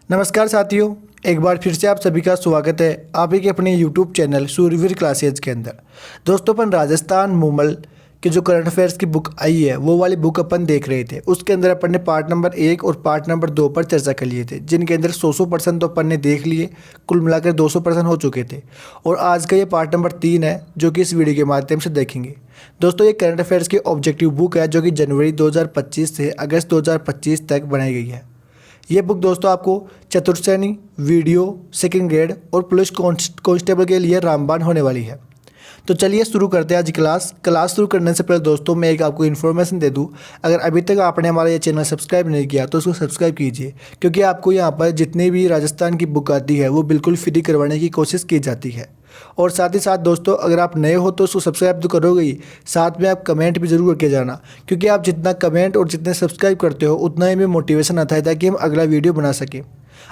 नमस्कार साथियों, एक बार फिर से आप सभी का स्वागत है आप ही के अपने YouTube चैनल सूर्यवीर क्लासेज के अंदर। दोस्तों, अपन राजस्थान मूमल के जो करंट अफेयर्स की बुक आई है वो वाली बुक अपन देख रहे थे। उसके अंदर अपन ने पार्ट नंबर 1 और पार्ट नंबर 2 पर चर्चा कर लिए थे, जिनके अंदर 100% तो अपन ने देख लिए, कुल मिलाकर 200% हो चुके थे। और आज का ये पार्ट नंबर 3 है जो कि इस वीडियो के माध्यम से देखेंगे। दोस्तों, ये करंट अफेयर्स की ऑब्जेक्टिव बुक है जो कि जनवरी 2025 से अगस्त 2025 तक बनाई गई है। ये बुक दोस्तों आपको चतुर्थ श्रेणी, वीडियो, सेकंड ग्रेड और पुलिस कांस्टेबल के लिए रामबाण होने वाली है। तो चलिए शुरू करते हैं आज क्लास शुरू करने से पहले दोस्तों मैं एक आपको इन्फॉर्मेशन दे दूं। अगर अभी तक आपने हमारा ये चैनल सब्सक्राइब नहीं किया तो उसको सब्सक्राइब कीजिए, क्योंकि आपको यहाँ पर जितनी भी राजस्थान की बुक आती है वो बिल्कुल फ्री करवाने की कोशिश की जाती है। और साथ ही साथ दोस्तों, अगर आप नए हो तो उसको सब्सक्राइब तो करोगे ही, साथ में आप कमेंट भी ज़रूर करके जाना, क्योंकि आप जितना कमेंट और जितने सब्सक्राइब करते हो उतना ही में मोटिवेशन आता है ताकि हम अगला वीडियो बना सकें।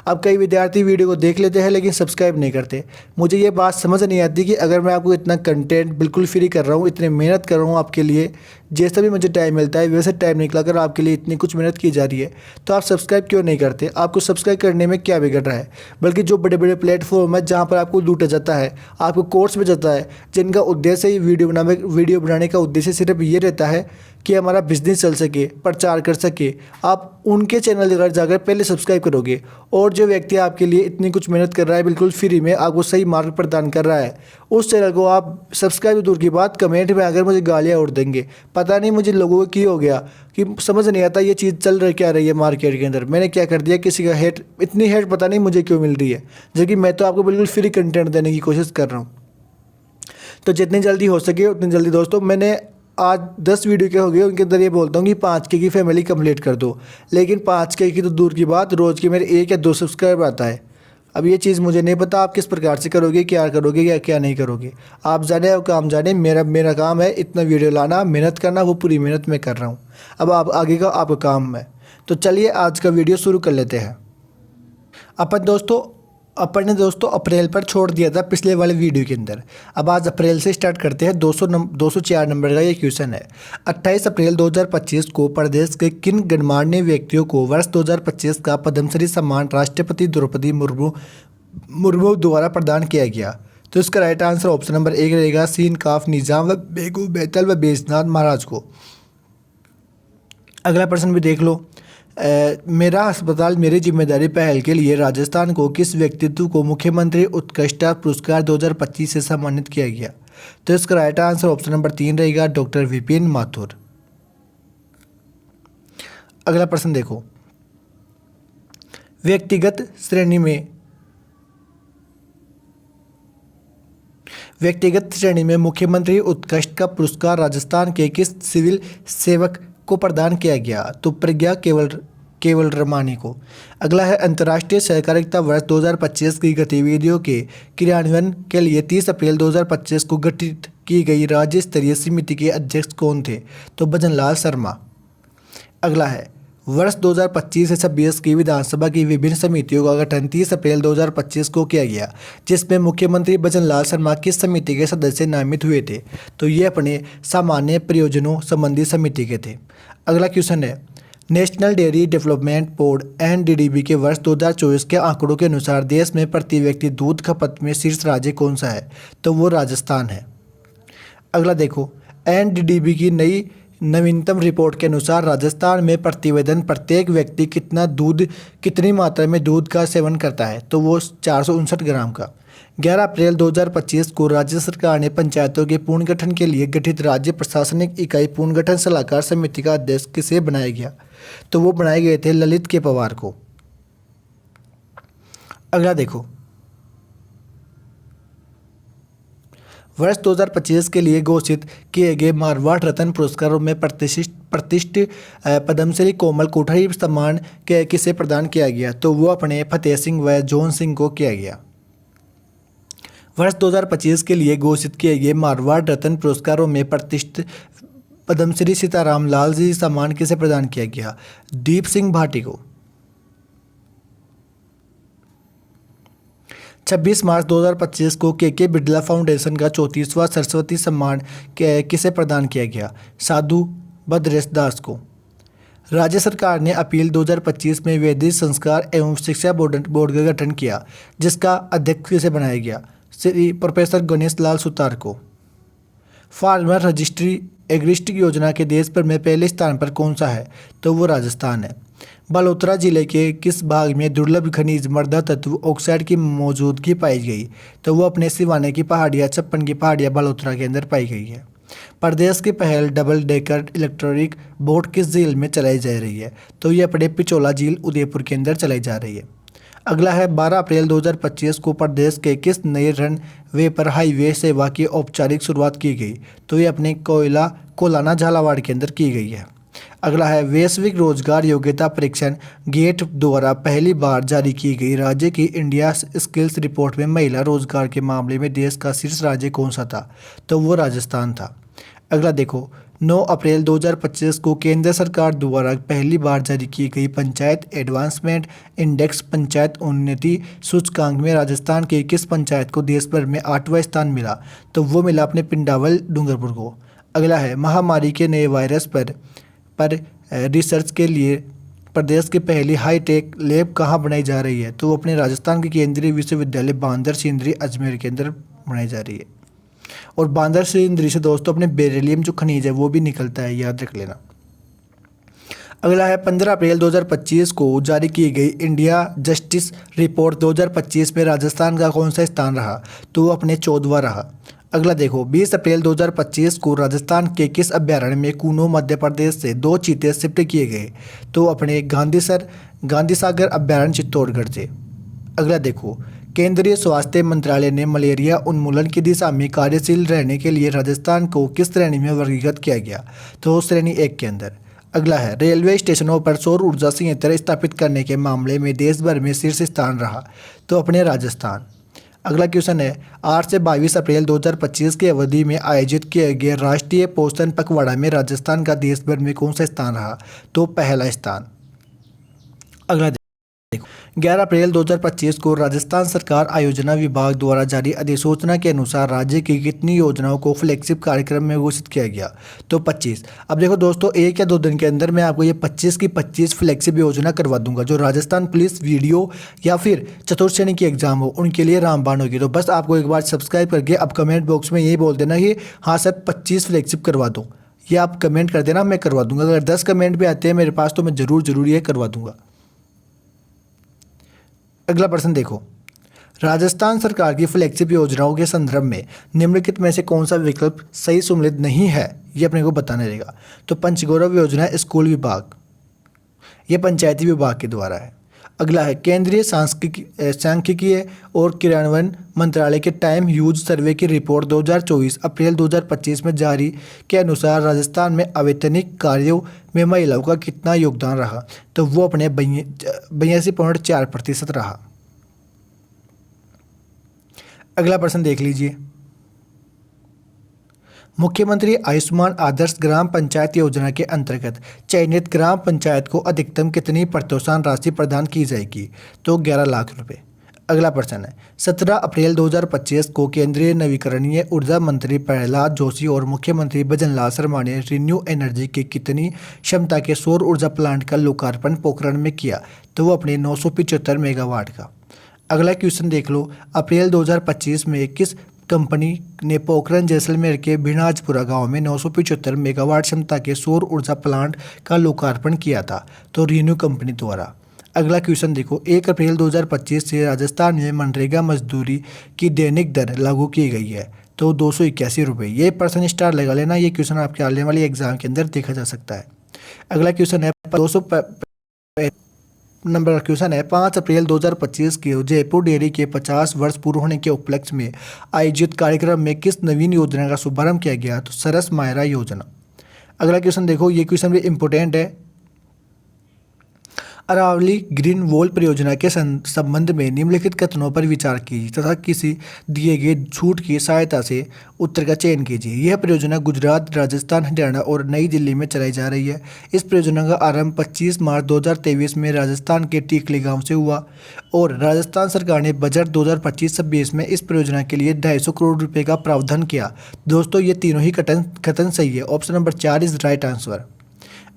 अब कई विद्यार्थी वीडियो को देख लेते हैं लेकिन सब्सक्राइब नहीं करते। मुझे ये बात समझ नहीं आती कि अगर मैं आपको इतना कंटेंट बिल्कुल फ्री कर रहा हूँ, इतनी मेहनत कर रहा हूँ आपके लिए, जैसा भी मुझे टाइम मिलता है वैसे टाइम निकला कर आपके लिए इतनी कुछ मेहनत की जा रही है, तो आप सब्सक्राइब क्यों नहीं करते? आपको सब्सक्राइब करने में क्या बिगड़ रहा है? बल्कि जो बड़े बड़े प्लेटफॉर्म है जहाँ पर आपको लूटा जाता है, आपको कोर्स में जाता है, जिनका उद्देश्य ही वीडियो बनाने का उद्देश्य सिर्फ ये रहता है कि हमारा बिजनेस चल सके, प्रचार कर सके, आप उनके चैनल जाकर पहले सब्सक्राइब करोगे। और जो व्यक्ति आपके लिए इतनी कुछ मेहनत कर रहा है, बिल्कुल फ्री में आपको सही मार्ग प्रदान कर रहा है, उस चैनल को आप सब्सक्राइब दूर की बात कमेंट में आकर मुझे गालियाँ उड़ देंगे। पता नहीं मुझे लोगों को क्यों हो गया कि समझ नहीं आता ये चीज़ चल रही क्या रही है मार्केट के अंदर। मैंने क्या कर दिया, किसी का हेट, इतनी हेट पता नहीं मुझे क्यों मिल रही है, जबकि मैं तो आपको बिल्कुल फ्री कंटेंट देने की कोशिश कर रहा हूँ। तो जितनी जल्दी हो सके उतनी जल्दी दोस्तों, मैंने आज 10 वीडियो के हो गए, उनके अंदर ये बोलता हूँ कि 5K की फैमिली कंप्लीट कर दो, लेकिन 5K की तो दूर की बात, रोज़ के मेरे 1 या 2 सब्सक्राइब आता है। अब ये चीज़ मुझे नहीं पता आप किस प्रकार से करोगे, क्या करोगे या क्या नहीं करोगे, आप जाने और काम जाने। मेरा काम है इतना वीडियो लाना, मेहनत करना, वो पूरी मेहनत मैं कर रहा हूँ। अब आप आगे का आपका काम है। तो चलिए आज का वीडियो शुरू कर लेते हैं। अपन ने दोस्तों अप्रैल पर छोड़ दिया था पिछले वाले वीडियो के अंदर। अब आज अप्रैल से स्टार्ट करते हैं। 204 नंबर का ये क्वेश्चन है। 28 अप्रैल 2025 को प्रदेश के किन गणमान्य व्यक्तियों को वर्ष 2025 का पद्मश्री सम्मान राष्ट्रपति द्रौपदी मुर्मू द्वारा प्रदान किया गया? तो इसका राइट आंसर ऑप्शन नंबर 1 रहेगा, सीन काफ निजाम व बेगू बैतल व बैजनाथ महाराज को। अगला प्रश्न भी देख लो। मेरा अस्पताल मेरी जिम्मेदारी पहल के लिए राजस्थान को किस व्यक्तित्व को मुख्यमंत्री उत्कृष्टता पुरस्कार 2025 से सम्मानित किया गया? तो इसका राइट आंसर ऑप्शन नंबर 3 रहेगा, डॉक्टर विपिन माथुर। अगला प्रश्न देखो। व्यक्तिगत श्रेणी में मुख्यमंत्री उत्कृष्ट का पुरस्कार राजस्थान के किस सिविल सेवक को प्रदान किया गया? तो प्रज्ञा केवल रमानी को। अगला है, अंतर्राष्ट्रीय सहकारिता वर्ष 2025 की गतिविधियों के क्रियान्वयन के लिए 30 अप्रैल 2025 को गठित की गई राज्य स्तरीय समिति के अध्यक्ष कौन थे? तो भजनलाल शर्मा। अगला है, वर्ष 2025 से 26 की विधानसभा की विभिन्न समितियों का गठन 30 अप्रैल 2025 को किया गया, जिसमें मुख्यमंत्री भजनलाल शर्मा किस समिति के सदस्य नामित हुए थे? तो ये अपने सामान्य प्रयोजनों संबंधी समिति के थे। अगला क्वेश्चन है, national dairy development board NDDB के वर्ष 2024 के आंकड़ों के अनुसार देश में प्रति व्यक्ति दूध खपत में शीर्ष राज्य कौन सा है? तो वो राजस्थान है। अगला देखो, NDDB की नवीनतम रिपोर्ट के अनुसार राजस्थान में प्रतिवेदन प्रत्येक व्यक्ति कितनी मात्रा में दूध का सेवन करता है? तो वो 459 ग्राम का। 11 अप्रैल 2025 को राज्य सरकार ने पंचायतों के पुनर्गठन के लिए गठित राज्य प्रशासनिक इकाई पुनर्गठन सलाहकार समिति का अध्यक्ष किसे बनाया गया? तो वो बनाए गए थे ललित के पवार को। अगला देखो, वर्ष 2025 के लिए घोषित किए गए मारवाड़ रत्न पुरस्कारों में प्रतिष्ठित पद्मश्री कोमल कोठारी सम्मान किसे प्रदान किया गया? तो वो अपने फतेह सिंह व जॉन सिंह को किया गया। वर्ष 2025 के लिए घोषित किए गए मारवाड़ रत्न पुरस्कारों में प्रतिष्ठित पद्मश्री सीताराम लाल जी सम्मान किसे प्रदान किया गया? दीप सिंह भाटी को। 26 मार्च 2025 को के बिड़ला फाउंडेशन का 34वां सरस्वती सम्मान किसे प्रदान किया गया? साधु भद्रेश दास को। राज्य सरकार ने अप्रैल 2025 में विधि संस्कार एवं शिक्षा बोर्ड का गठन किया, जिसका अध्यक्ष किसे बनाया गया? श्री प्रोफेसर गणेश लाल सुतार को। फार्मर रजिस्ट्री एग्रिस्टिक योजना के देश भर में पहले स्थान पर कौन सा है? तो वो राजस्थान है। बालोतरा जिले के किस भाग में दुर्लभ खनिज मृदा तत्व ऑक्साइड की मौजूदगी पाई गई? तो वो अपने सिवाने की पहाड़ियाँ, छप्पन की पहाड़ियाँ बालोतरा के अंदर पाई गई है। प्रदेश की पहल डबल डेकर इलेक्ट्रिक बोट किस झील में चलाई जा रही है? तो ये अपने पिचोला झील उदयपुर के अंदर चलाई जा रही है। अगला है 12 अप्रैल 2025 को प्रदेश के किस नए रन वे पर हाईवे सेवा की औपचारिक शुरुआत की गई? तो ये अपने कोलाना झालावाड़ के अंदर की गई है। अगला है वैश्विक रोजगार योग्यता परीक्षण गेट द्वारा पहली बार जारी की गई राज्य की इंडिया स्किल्स रिपोर्ट में महिला रोजगार के मामले में देश का शीर्ष राज्य कौन सा था? तो वो राजस्थान था। अगला देखो 9 अप्रैल 2025 को केंद्र सरकार द्वारा पहली बार जारी की गई पंचायत एडवांसमेंट इंडेक्स पंचायत उन्नति सूचकांक में राजस्थान की किस पंचायत को देश भर में 8वां स्थान मिला? तो वो मिला अपने पिंडावल डूंगरपुर को। अगला है महामारी के नए वायरस पर रिसर्च के लिए प्रदेश की पहली हाईटेक लैब कहाँ बनाई जा रही है? तो वो अपने राजस्थान के केंद्रीय विश्वविद्यालय बांदर सिंदरी अजमेर के अंदर बनाई जा रही है। और बांदर सिंदरी से दोस्तों अपने बेरिलियम जो खनिज है वो भी निकलता है, याद रख लेना। अगला है 15 अप्रैल 2025 को जारी की गई इंडिया जस्टिस रिपोर्ट 2025 में राजस्थान का कौन सा स्थान रहा? तो वो अपने 14वां रहा। अगला देखो 20 अप्रैल 2025 को राजस्थान के किस अभ्यारण्य में कूनो मध्य प्रदेश से 2 चीते शिफ्ट किए गए? तो अपने गांधी सागर अभ्यारण्य चित्तौड़गढ़ से। अगला देखो केंद्रीय स्वास्थ्य मंत्रालय ने मलेरिया उन्मूलन की दिशा में कार्यशील रहने के लिए राजस्थान को किस श्रेणी में वर्गीकृत किया गया? तो श्रेणी 1 के अंदर। अगला है रेलवे स्टेशनों पर सौर ऊर्जा संयंत्र स्थापित करने के मामले में देश भर में शीर्ष स्थान रहा? तो अपने राजस्थान। अगला क्वेश्चन है 8 से 22 अप्रैल 2025 की अवधि में आयोजित किए गए राष्ट्रीय पोषण पखवाड़ा में राजस्थान का देश भर में कौन सा स्थान रहा? तो पहला स्थान। अगला देखो 11 अप्रैल 2025 को राजस्थान सरकार आयोजना विभाग द्वारा जारी अधिसूचना के अनुसार राज्य की कितनी योजनाओं को फ्लैगशिप कार्यक्रम में घोषित किया गया? तो 25। अब देखो दोस्तों 1 या 2 दिन के अंदर मैं आपको ये 25 की 25 फ्लैगशिप योजना करवा दूंगा। जो राजस्थान पुलिस वीडियो या फिर चतुर्थ श्रेणी की एग्जाम हो उनके लिए रामबाण होगी। तो बस आपको एक बार सब्सक्राइब करके अब कमेंट बॉक्स में यही बोल देना कि हाँ सर 25 फ्लैगशिप करवा दो। ये आप कमेंट कर देना, मैं करवा दूंगा। अगर 10 कमेंट भी आते हैं मेरे पास तो मैं ज़रूर ये करवा दूंगा। अगला प्रश्न देखो राजस्थान सरकार की फ्लैगशिप योजनाओं के संदर्भ में निम्नलिखित में से कौन सा विकल्प सही सम्मिलित नहीं है, ये अपने को बताना रहेगा। तो पंचगौरव योजना स्कूल विभाग, ये पंचायती विभाग के द्वारा है। अगला है केंद्रीय सांख्यिकीय और क्रियान्वयन मंत्रालय के टाइम यूज सर्वे की रिपोर्ट 2024 अप्रैल 2025 में जारी के अनुसार राजस्थान में अवैतनिक कार्यों में महिलाओं का कितना योगदान रहा? तो वो अपने 82.4% रहा। अगला प्रश्न देख लीजिए मुख्यमंत्री आयुष्मान आदर्श ग्राम पंचायत योजना के अंतर्गत चयनित ग्राम पंचायत को अधिकतम कितनी प्रोत्साहन राशि प्रदान की जाएगी? तो 11 लाख रुपए। अगला प्रश्न है 17 अप्रैल 2025 को केंद्रीय नवीकरणीय ऊर्जा मंत्री प्रहलाद जोशी और मुख्यमंत्री भजनलाल शर्मा ने रिन्यू एनर्जी की कितनी क्षमता के सौर ऊर्जा प्लांट का लोकार्पण पोखरण में किया? तो वो अपने 975 मेगावाट का। अगला क्वेश्चन देख लो अप्रैल 2025 में किस कंपनी ने पोखरण जैसलमेर के भिनाजपुरा गांव में 975 मेगावाट क्षमता के सौर ऊर्जा प्लांट का लोकार्पण किया था? तो रिन्यू कंपनी द्वारा। अगला क्वेश्चन देखो 1 अप्रैल 2025 से राजस्थान में मनरेगा मजदूरी की दैनिक दर लागू की गई है? तो 281 रुपये। ये पर्सन स्टार लगा लेना, ये क्वेश्चन आपके आने वाले एग्जाम के अंदर देखा जा सकता है। अगला क्वेश्चन है 200 नंबर का क्वेश्चन है 5 अप्रैल 2025 के जयपुर डेयरी के 50 वर्ष पूर्ण होने के उपलक्ष्य में आयोजित कार्यक्रम में किस नवीन योजना का शुभारंभ किया गया? तो सरस मायरा योजना। अगला क्वेश्चन देखो, ये क्वेश्चन भी इंपॉर्टेंट है। अरावली ग्रीन वॉल परियोजना के संबंध में निम्नलिखित कथनों पर विचार कीजिए तथा किसी दिए गए झूठ की सहायता से उत्तर का चयन कीजिए। यह परियोजना गुजरात, राजस्थान, हरियाणा और नई दिल्ली में चलाई जा रही है। इस परियोजना का आरंभ 25 मार्च 2023 में राजस्थान के टीकली गांव से हुआ और राजस्थान सरकार ने बजट 2025-26 में इस परियोजना के लिए 250 करोड़ रुपये का प्रावधान किया। दोस्तों ये तीनों ही कथन सही है। Option number 4 is right answer.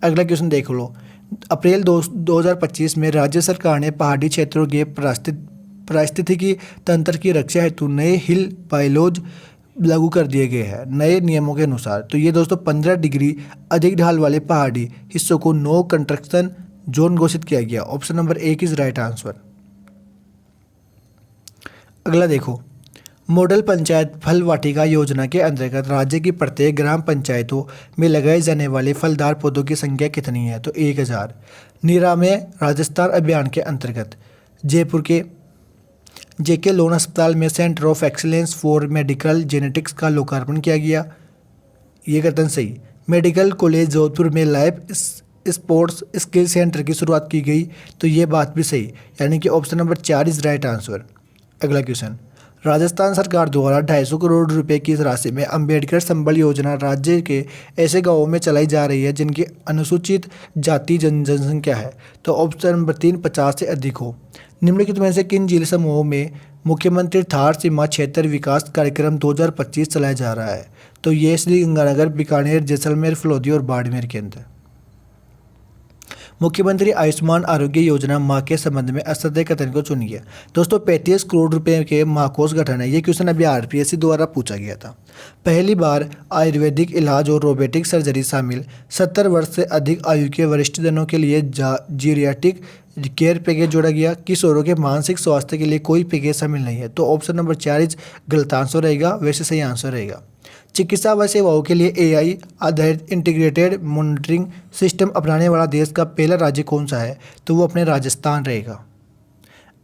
अगला क्वेश्चन देख लो, अप्रैल 2025 में राज्य सरकार ने पहाड़ी क्षेत्रों के पारिस्थितिकी तंत्र की रक्षा हेतु नए हिल बायलॉज लागू कर दिए गए हैं नए नियमों के अनुसार। तो ये दोस्तों 15 डिग्री अधिक ढाल वाले पहाड़ी हिस्सों को नो कंस्ट्रक्शन जोन घोषित किया गया। Option number 1 is right answer. अगला देखो, मॉडल पंचायत फल वाटिका योजना के अंतर्गत राज्य की प्रत्येक ग्राम पंचायतों में लगाए जाने वाले फलदार पौधों की संख्या कितनी है? तो 1000। निरामय राजस्थान अभियान के अंतर्गत जयपुर के जेके लोन अस्पताल में centre of excellence for medical genetics का लोकार्पण किया गया। ये कथन सही। मेडिकल कॉलेज जोधपुर में लैब स्पोर्ट्स स्किल सेंटर की शुरुआत की गई। तो ये बात भी सही, यानी कि option number 4 is right answer. अगला क्वेश्चन, राजस्थान सरकार द्वारा 250 करोड़ रुपए की राशि में अंबेडकर संबल योजना राज्य के ऐसे गांवों में चलाई जा रही है जिनकी अनुसूचित जाति जनसंख्या है। तो ऑप्शन नंबर 3 50 से अधिक हो। निम्नलिखित में से किन जिला समूहों में मुख्यमंत्री थार सीमा क्षेत्र विकास कार्यक्रम 2025 चलाया जा रहा है? तो ये श्रीगंगानगर, बीकानेर, जैसलमेर, फलोदी और बाड़मेर के अंदर। मुख्यमंत्री आयुष्मान आरोग्य योजना माह के संबंध में असत्य कथन को चुनिए। दोस्तों 35 करोड़ रुपए के महाकोष गठन है। ये क्वेश्चन अभी आरपीएससी द्वारा पूछा गया था। पहली बार आयुर्वेदिक इलाज और रोबोटिक सर्जरी शामिल 70 वर्ष से अधिक आयु के वरिष्ठ जनों के लिए जीरियाट्रिक केयर पैकेज जोड़ा गया। किशोरों के मानसिक स्वास्थ्य के लिए कोई पैकेज शामिल नहीं है। तो ऑप्शन नंबर 4 इज गलत आंसर रहेगा, वैसे सही आंसर रहेगा। चिकित्सा व सेवाओं के लिए एआई आधारित इंटीग्रेटेड मॉनिटरिंग सिस्टम अपनाने वाला देश का पहला राज्य कौन सा है? तो वो अपने राजस्थान रहेगा।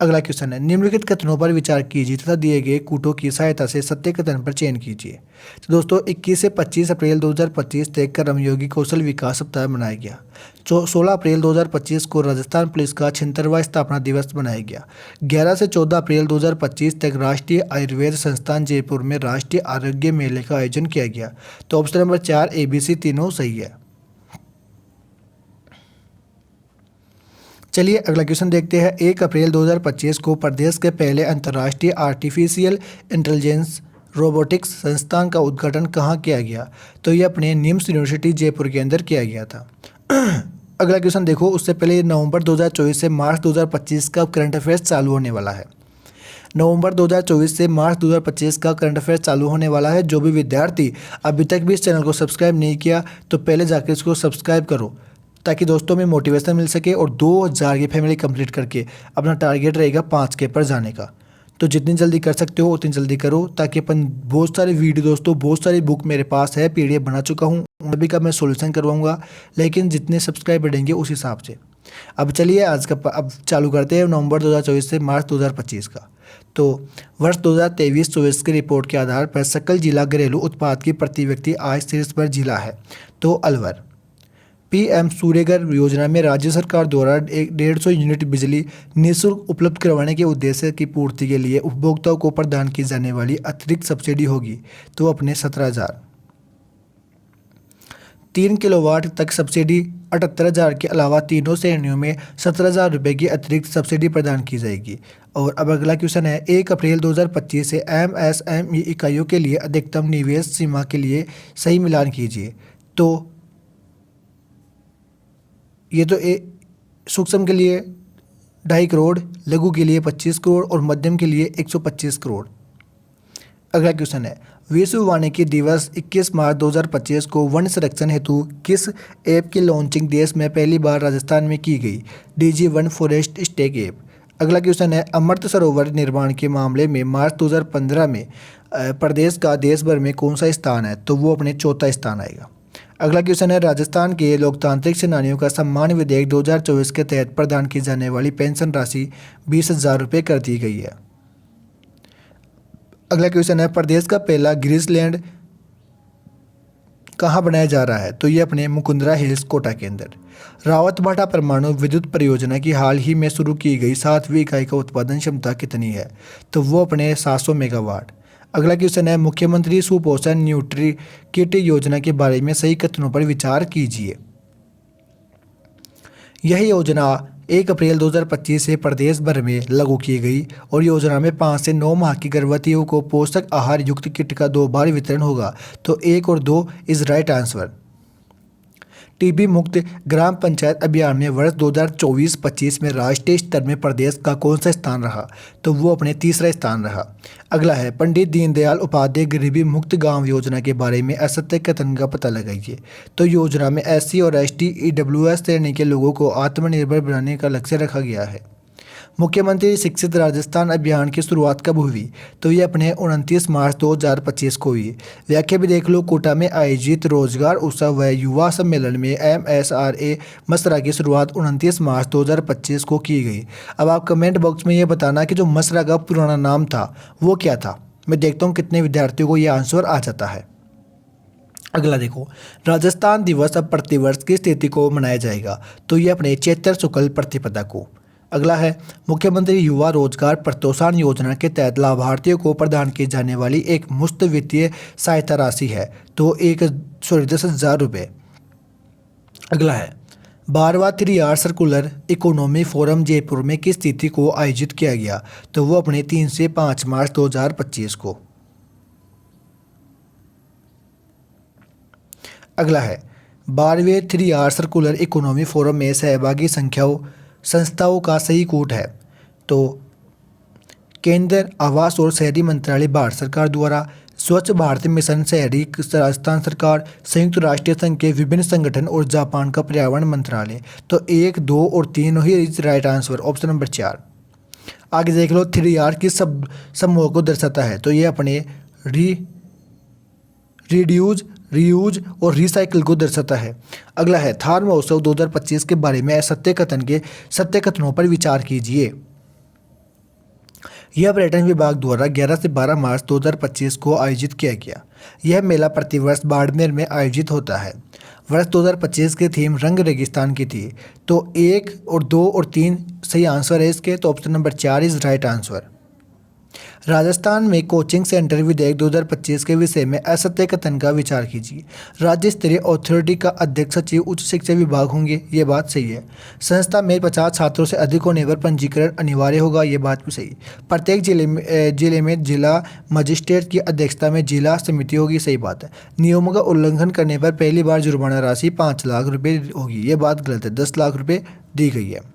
अगला क्वेश्चन है, निम्नलिखित कथनों पर विचार कीजिए तथा दिए गए कूटों की सहायता से सत्य कथन पर चयन कीजिए। तो दोस्तों 21 से 25 अप्रैल 2025 तक कर्मयोगी कौशल विकास सप्ताह मनाया गया। 16 अप्रैल 2025 को राजस्थान पुलिस का 76वां स्थापना दिवस मनाया गया। 11 से 14 अप्रैल 2025 तक राष्ट्रीय आयुर्वेद संस्थान जयपुर में राष्ट्रीय आरोग्य मेले का आयोजन किया गया। तो ऑप्शन नंबर 4 ABC तीनों सही है। चलिए अगला क्वेश्चन देखते हैं। 1 अप्रैल 2025 को प्रदेश के पहले अंतर्राष्ट्रीय आर्टिफिशियल इंटेलिजेंस रोबोटिक्स संस्थान का उद्घाटन कहाँ किया गया? तो ये अपने निम्स यूनिवर्सिटी जयपुर के अंदर किया गया था। अगला क्वेश्चन देखो, उससे पहले नवंबर 2024 से मार्च 2025 का करंट अफेयर्स चालू होने वाला है। नवंबर 2024 से मार्च 2025 का करंट अफेयर्स चालू होने वाला है। जो भी विद्यार्थी अभी तक भी इस चैनल को सब्सक्राइब नहीं किया तो पहले जाकर इसको सब्सक्राइब करो, ताकि दोस्तों में मोटिवेशन मिल सके और 2000 की फैमिली कंप्लीट करके अपना टारगेट रहेगा 5K पर जाने का। तो जितनी जल्दी कर सकते हो उतनी जल्दी करो, ताकि अपन बहुत सारे वीडियो दोस्तों बहुत सारी बुक मेरे पास है, PDF बना चुका हूँ, अभी का मैं सोल्यूशन करवाऊँगा, लेकिन जितने सब्सक्राइब बढ़ेंगे उस हिसाब से। अब चलिए आज का अब चालू करते हैं नवंबर 2024 से मार्च 2025 का। तो वर्ष 2023-24 की रिपोर्ट के आधार पर सकल जिला घरेलू उत्पाद की प्रति व्यक्ति आय शीर्ष पर जिला है तो अलवर। PM सूर्यघर योजना में राज्य सरकार द्वारा 150 यूनिट बिजली निःशुल्क उपलब्ध करवाने के उद्देश्य की पूर्ति के लिए उपभोक्ताओं को प्रदान की जाने वाली अतिरिक्त सब्सिडी होगी तो अपने 17,000। 3 किलोवाट तक सब्सिडी 78,000 के अलावा तीनों श्रेणियों में 17,000 रुपये की अतिरिक्त सब्सिडी प्रदान की जाएगी। और अब अगला क्वेश्चन है, 1 अप्रैल 2025 से MSME इकाइयों के लिए अधिकतम निवेश सीमा के लिए सही मिलान कीजिए। तो ये तो सूक्ष्म के लिए 2.5 करोड़, लघु के लिए 25 करोड़ और मध्यम के लिए 125 करोड़। अगला क्वेश्चन है, विश्व वानिकी दिवस 21 मार्च 2025 को वन संरक्षण हेतु किस ऐप की लॉन्चिंग देश में पहली बार राजस्थान में की गई? DG वन फॉरेस्ट स्टेक ऐप। अगला क्वेश्चन है, अमृत सरोवर निर्माण के मामले में मार्च 2015 में प्रदेश का देश भर में कौन सा स्थान है? तो वो अपने 4था स्थान आएगा। अगला क्वेश्चन है, राजस्थान के लोकतांत्रिक सेनानियों का सम्मान विधेयक 2024 के तहत प्रदान की जाने वाली पेंशन राशि 20,000 रुपये कर दी गई है। अगला क्वेश्चन है, प्रदेश का पहला ग्रीसलैंड कहाँ बनाया जा रहा है? तो ये अपने मुकुंदरा हिल्स कोटा के अंदर। रावतभाटा परमाणु विद्युत परियोजना की हाल ही में शुरू की गई 7वीं इकाई का उत्पादन क्षमता कितनी है? तो वो अपने 700 मेगावाट। अगला क्वेश्चन है, मुख्यमंत्री सुपोषण न्यूट्री किट योजना के बारे में सही कथनों पर विचार कीजिए। यह योजना 1 अप्रैल 2025 से प्रदेश भर में लागू की गई और योजना में 5 से 9 माह की गर्भवतियों को पोषक आहार युक्त किट का 2 बार वितरण होगा। तो 1 और 2 इज राइट आंसर। टीबी मुक्त ग्राम पंचायत अभियान में वर्ष 2024-25 में राष्ट्रीय स्तर में प्रदेश का कौन सा स्थान रहा? तो वो अपने तीसरा स्थान रहा। अगला है पंडित दीनदयाल उपाध्याय गरीबी मुक्त गांव योजना के बारे में असत्य कथन का पता लगाइए। तो योजना में SC और ST EWS श्रेणी के लोगों को आत्मनिर्भर बनाने का लक्ष्य रखा गया है। मुख्यमंत्री शिक्षित राजस्थान अभियान की शुरुआत कब हुई? तो ये अपने 29 मार्च 2025 को हुई। व्याख्या भी देख लो। कोटा में आयोजित रोजगार उत्सव व युवा सम्मेलन में MSRA मसरा की शुरुआत 29 मार्च 2025 को की गई। अब आप कमेंट बॉक्स में ये बताना कि जो मसरा का पुराना नाम था वो क्या था। मैं देखता हूँ कितने विद्यार्थियों को ये आंसर आ जाता है। अगला देखो, राजस्थान दिवस अब प्रतिवर्ष की स्थिति को मनाया जाएगा। तो ये अपने चैत्र शुक्ल प्रतिपदा को। अगला है मुख्यमंत्री युवा रोजगार प्रोत्साहन योजना के तहत लाभार्थियों को प्रदान की जाने वाली एक मुफ्त वित्तीय सहायता राशि है। तो 10,000 रुपये। अगला है 12वां 3R circular economy forum Jaipur में किस तिथि को आयोजित किया गया? तो वो अपने 3 से 5 मार्च 2025 को। अगला है 12वें 3R सर्कुलर इकोनॉमी फोरम में सहभागी संस्थाओं का सही कूट है। तो केंद्र आवास और शहरी मंत्रालय भारत सरकार द्वारा, स्वच्छ भारत मिशन शहरी राजस्थान सरकार, संयुक्त राष्ट्र संघ के विभिन्न संगठन और जापान का पर्यावरण मंत्रालय। तो 1, 2 और 3 ही राइट आंसर, ऑप्शन नंबर 4। आगे देख लो 3R किस समूह को दर्शाता है? तो ये अपने रिड्यूज, रीयूज और रिसाइकिल को दर्शाता है। अगला है थार महोत्सव 2025 के बारे में सत्य कथनों पर विचार कीजिए। यह पर्यटन विभाग द्वारा 11 से 12 मार्च 2025 को आयोजित किया गया। यह मेला प्रतिवर्ष बाड़मेर में आयोजित होता है। वर्ष 2025 की थीम रंग रेगिस्तान की थी। तो 1 और 2 और 3 सही आंसर है इसके। तो option number 4 is right answer. Rajasthan में कोचिंग सेंटर विधेयक 2025 के विषय में असत्य कथन का विचार कीजिए। राज्य स्तरीय अथॉरिटी का अध्यक्ष सचिव उच्च शिक्षा विभाग होंगे, ये बात सही है। संस्था में 50 छात्रों से अधिक होने पर पंजीकरण अनिवार्य होगा, ये बात भी सही। प्रत्येक जिले में जिला मजिस्ट्रेट की अध्यक्षता में जिला समिति होगी, सही बात है। नियमों का उल्लंघन करने पर पहली बार जुर्माना राशि 5 लाख रुपये होगी, ये बात गलत है। 10 लाख रुपये दी गई है।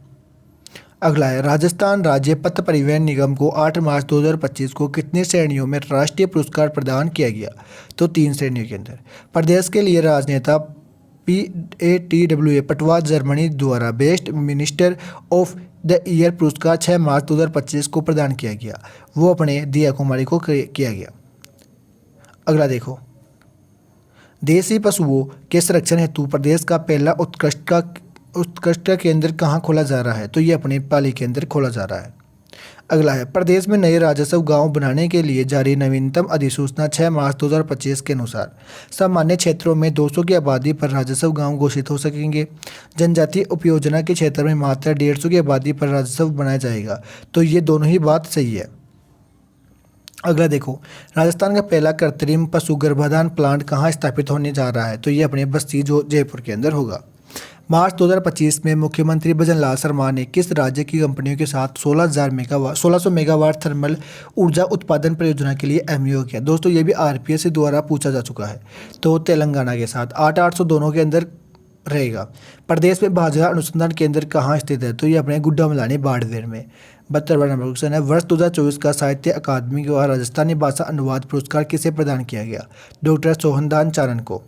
अगला है राजस्थान राज्य पथ परिवहन निगम को 8 मार्च 2025 को कितनी श्रेणियों में राष्ट्रीय पुरस्कार प्रदान किया गया? तो 3 श्रेणियों के अंदर। प्रदेश के लिए राजनेता PATWA पटवा जर्मनी द्वारा best minister of the year पुरस्कार 6 मार्च 2025 को प्रदान किया गया। वो अपने दिया कुमारी को किया गया। अगला देखो, देसी पशुओं के संरक्षण हेतु प्रदेश का पहला उत्कृष्ट केंद्र कहाँ खोला जा रहा है? तो ये अपने पाली केंद्र खोला जा रहा है। अगला है प्रदेश में नए राजस्व गांव बनाने के लिए जारी नवीनतम अधिसूचना 6 मार्च 2025 के अनुसार सामान्य क्षेत्रों में 200 की आबादी पर राजस्व गांव घोषित हो सकेंगे। जनजातीय उपयोजना के क्षेत्र में मात्र 150 की आबादी पर राजस्व बनाया जाएगा। तो ये दोनों ही बात सही है। अगला देखो, राजस्थान का पहला कृत्रिम पशु गर्भाधान प्लांट कहाँ स्थापित होने जा रहा है? तो ये अपने बस्ती जो जयपुर के अंदर होगा। मार्च 2025 में मुख्यमंत्री भजनलाल शर्मा ने किस राज्य की कंपनियों के साथ 1600 मेगावाट थर्मल ऊर्जा उत्पादन परियोजना के लिए MOU किया? दोस्तों ये भी RPSC द्वारा पूछा जा चुका है। तो तेलंगाना के साथ 800 दोनों के अंदर रहेगा। प्रदेश में भाजपा अनुसंधान केंद्र कहाँ स्थित है? तो ये अपने गुड्डा मलानी बाड़मेर में। 72वां नंबर क्वेश्चन है, वर्ष 2024 का साहित्य अकादमी द्वारा राजस्थानी भाषा अनुवाद पुरस्कार किसे प्रदान किया गया? डॉक्टर सोहनदान चारण को।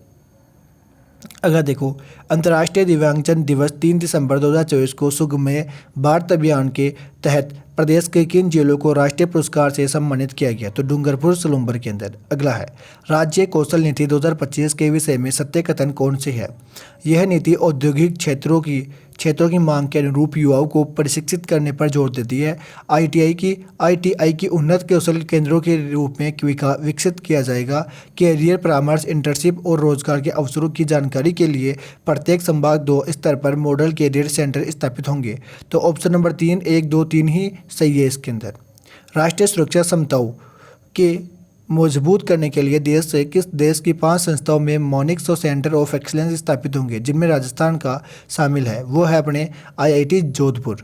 अगला देखो, अंतर्राष्ट्रीय दिव्यांगजन दिवस 3 दिसंबर 2024 को सुगम्य भारत अभियान के तहत प्रदेश के किन जिलों को राष्ट्रीय पुरस्कार से सम्मानित किया गया? तो डूंगरपुर सलूम्बर के अंदर। अगला है राज्य कौशल नीति 2025 के विषय में सत्य कथन कौन से है? यह नीति औद्योगिक क्षेत्रों की मांग के अनुरूप युवाओं को प्रशिक्षित करने पर जोर देती है। ITI की उन्नत कौशल केंद्रों के रूप में विकसित किया जाएगा। कैरियर परामर्श, इंटर्नशिप और रोजगार के अवसरों की जानकारी के लिए प्रत्येक संभाग 2 स्तर पर मॉडल कैरियर सेंटर स्थापित होंगे। तो ऑप्शन नंबर 3, 1, 2, 3 ही सही है इसके अंदर। राष्ट्रीय सुरक्षा क्षमताओं के मजबूत करने के लिए किस देश की 5 संस्थाओं में मॉनिक्स सेंटर ऑफ एक्सीलेंस स्थापित होंगे, जिनमें राजस्थान का शामिल है? वो है अपने IIT जोधपुर।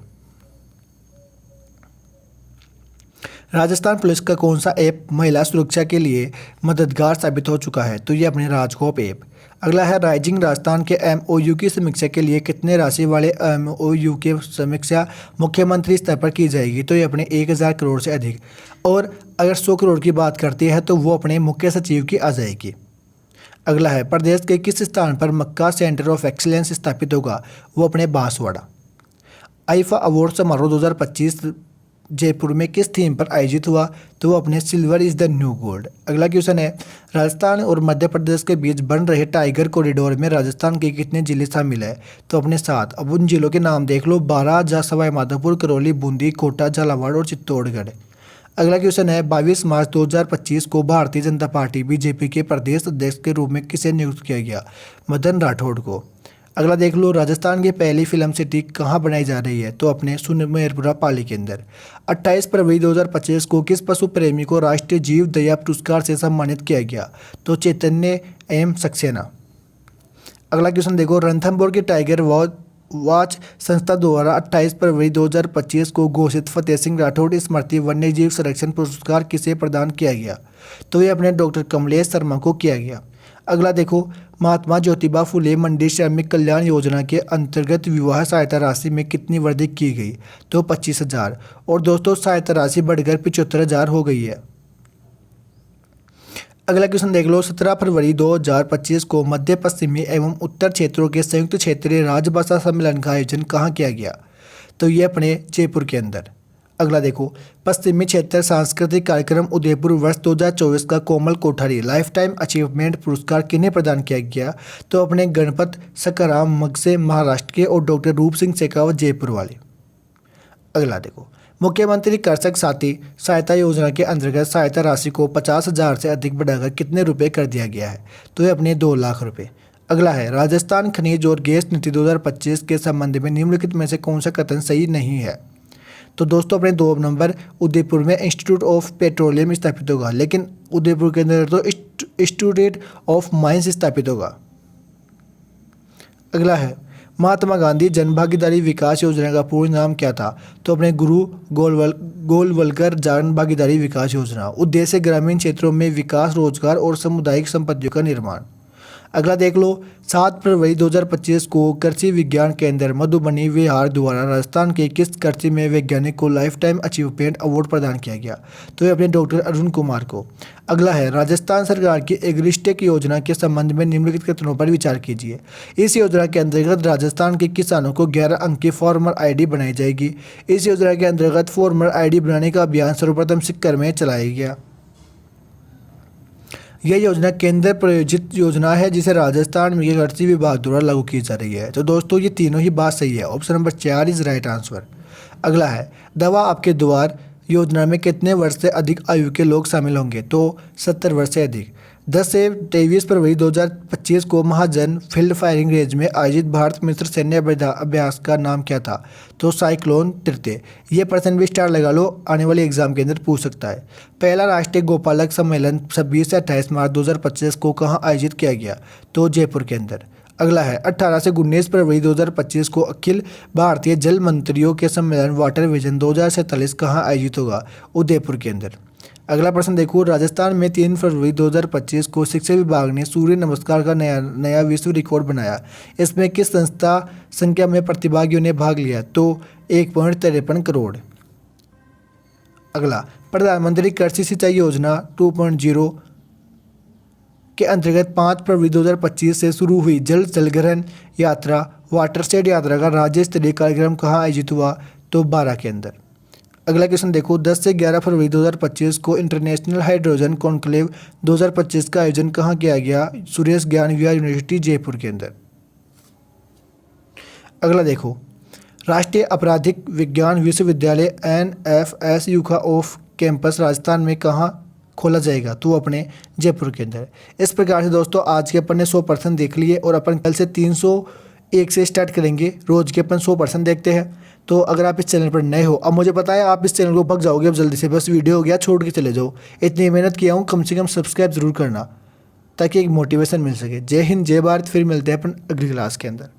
राजस्थान पुलिस का कौन सा ऐप महिला सुरक्षा के लिए मददगार साबित हो चुका है? तो ये अपने राजकोप ऐप। अगला है राइजिंग राजस्थान के एमओयू की समीक्षा के लिए कितने राशि वाले एमओयू की समीक्षा मुख्यमंत्री स्तर पर की जाएगी? तो ये अपने 1000 करोड़ से अधिक। और अगर 100 करोड़ की बात करती है तो वो अपने मुख्य सचिव की आ जाएगी। अगला है प्रदेश के किस स्थान पर मक्का सेंटर ऑफ एक्सीलेंस स्थापित होगा? वो अपने बांसवाड़ा। आईफा अवार्ड समारोह 2025 जयपुर में किस थीम पर आयोजित हुआ? तो वो अपने silver is the new gold. अगला क्वेश्चन है राजस्थान और मध्य प्रदेश के बीच बन रहे टाइगर कॉरिडोर में राजस्थान के कितने जिले शामिल है? तो अपने 7। अब उन जिलों के नाम देख लो, 12 सवाई माधोपुर, करौली, बूंदी, कोटा, झालावाड़ और चित्तौड़गढ़। अगला क्वेश्चन है 22 मार्च 2025 को भारतीय जनता पार्टी बीजेपी के प्रदेश अध्यक्ष के रूप में किसे नियुक्त किया गया? मदन राठौड़ को। अगला देख लो राजस्थान की पहली फिल्म सिटी कहाँ बनाई जा रही है? तो अपने सुमेरपुरा पाली के अंदर। 28 फरवरी 2025 को किस पशु प्रेमी को राष्ट्रीय जीव दया पुरस्कार से सम्मानित किया गया? तो चैतन्य एम सक्सेना। अगला क्वेश्चन देखो रणथंभौर की टाइगर वॉच संस्था द्वारा 28 फरवरी 2025 को घोषित फतेह सिंह राठौड़ स्मृति वन्यजीव संरक्षण पुरस्कार किसे प्रदान किया गया? तो ये अपने डॉक्टर कमलेश शर्मा को किया गया। अगला देखो महात्मा ज्योतिबा फुले मंडी श्रमिक कल्याण योजना के अंतर्गत विवाह सहायता राशि में कितनी वृद्धि की गई? तो 25,000। और दोस्तों सहायता राशि बढ़कर 75,000 हो गई है। अगला क्वेश्चन देख लो 17 फरवरी 2025 को मध्य पश्चिमी एवं उत्तर क्षेत्रों के संयुक्त क्षेत्रीय राजभाषा सम्मेलन का आयोजन कहाँ किया गया? तो ये अपने जयपुर के अंदर। अगला देखो पश्चिमी क्षेत्र सांस्कृतिक कार्यक्रम उदयपुर वर्ष 2024 का कोमल कोठारी लाइफ टाइम अचीवमेंट पुरस्कार किन्हें प्रदान किया गया? तो अपने गणपत सकाराम मगसे महाराष्ट्र के और डॉक्टर रूप सिंह शेखावत जयपुर वाले। अगला देखो मुख्यमंत्री कृषक साथी सहायता योजना के अंतर्गत सहायता राशि को 50,000 से अधिक बढ़ाकर कितने रुपए कर दिया गया है? तो ये अपने 2 लाख रुपए। अगला है राजस्थान खनिज और गैस नीति 2025 के संबंध में निम्नलिखित में से कौन सा कथन सही नहीं है? तो दोस्तों अपने 2 नंबर उदयपुर में इंस्टीट्यूट ऑफ पेट्रोलियम स्थापित होगा, लेकिन उदयपुर के अंदर तो इंस्टीट्यूट ऑफ माइंस स्थापित होगा। अगला है महात्मा गांधी जन भागीदारी विकास योजना का पूर्ण नाम क्या था? तो अपने गुरु गोलवलकर जन भागीदारी विकास योजना। उद्देश्य ग्रामीण क्षेत्रों में विकास, रोजगार और सामुदायिक संपत्तियों का निर्माण। अगला देख लो 7 फरवरी 2025 को कृषि विज्ञान केंद्र मधुबनी विहार द्वारा राजस्थान के किस कृषि में वैज्ञानिक को लाइफ टाइम अचीवमेंट अवार्ड प्रदान किया गया? तो ये अपने डॉक्टर अरुण कुमार को। अगला है राजस्थान सरकार की एग्रिस्टेक योजना के संबंध में निम्नलिखित कथनों पर विचार कीजिए। इस योजना के अंतर्गत राजस्थान के किसानों को 11 अंक की फॉर्मर आईडी बनाई जाएगी। इस योजना के अंतर्गत फॉर्मर आईडी बनाने का अभियान सर्वप्रथम सिक्कर में चलाया गया। यह योजना केंद्र प्रायोजित योजना है जिसे राजस्थान में कृषि विभाग द्वारा लागू की जा रही है। तो दोस्तों ये तीनों ही बात सही है। Option number 4 is right answer. अगला है दवा आपके द्वार योजना में कितने वर्ष से अधिक आयु के लोग शामिल होंगे? तो 70 वर्ष से अधिक। 10 से 23 फरवरी 2025 को महाजन फील्ड फायरिंग रेंज में आयोजित भारत मिस्र सैन्य अभ्यास का नाम क्या था? तो साइक्लोन तृतीय। ये पर्सन भी स्टार लगा लो, आने वाले एग्जाम के अंदर पूछ सकता है। पहला राष्ट्रीय गोपालक सम्मेलन 26 से 28 मार्च 2025 को कहाँ आयोजित किया गया? तो जयपुर के अंदर। अगला है 18 से 19 फरवरी 2025 को अखिल भारतीय जल मंत्रियों के सम्मेलन वाटर विजन 2047 कहाँ आयोजित होगा? उदयपुर के अंदर। अगला प्रश्न देखो राजस्थान में 3 फरवरी 2025 को शिक्षा विभाग ने सूर्य नमस्कार का नया विश्व रिकॉर्ड बनाया। इसमें किस संस्था संख्या में प्रतिभागियों ने भाग लिया? तो 1.53 करोड़। अगला प्रधानमंत्री कृषि सिंचाई योजना 2.0 के अंतर्गत 5 फरवरी 2025 से शुरू हुई जलग्रहण यात्रा वाटरशेड यात्रा का राज्य स्तरीय कार्यक्रम कहाँ आयोजित हुआ? तो 12 के अंदर। अगला क्वेश्चन देखो 10 से 11 फरवरी 2025 को इंटरनेशनल हाइड्रोजन कॉन्क्लेव 2025 का आयोजन कहाँ किया गया? सुरेश ज्ञान विहार यूनिवर्सिटी जयपुर के अंदर। अगला देखो राष्ट्रीय आपराधिक विज्ञान विश्वविद्यालय NFS यूखा ऑफ कैंपस राजस्थान में कहाँ खोला जाएगा? तो अपने जयपुर के अंदर। इस प्रकार से दोस्तों आज के अपन ने 100% देख लिए और अपन कल से 301 से स्टार्ट करेंगे। रोज के अपन 100% देखते हैं। तो अगर आप इस चैनल पर नए हो, अब मुझे पता है आप इस चैनल को भग जाओगे अब जल्दी से, बस वीडियो हो गया छोड़ के चले जाओ। इतनी मेहनत किया हूँ, कम से कम सब्सक्राइब जरूर करना ताकि एक मोटिवेशन मिल सके। जय हिंद, जय भारत। फिर मिलते हैं अपन अगली क्लास के अंदर।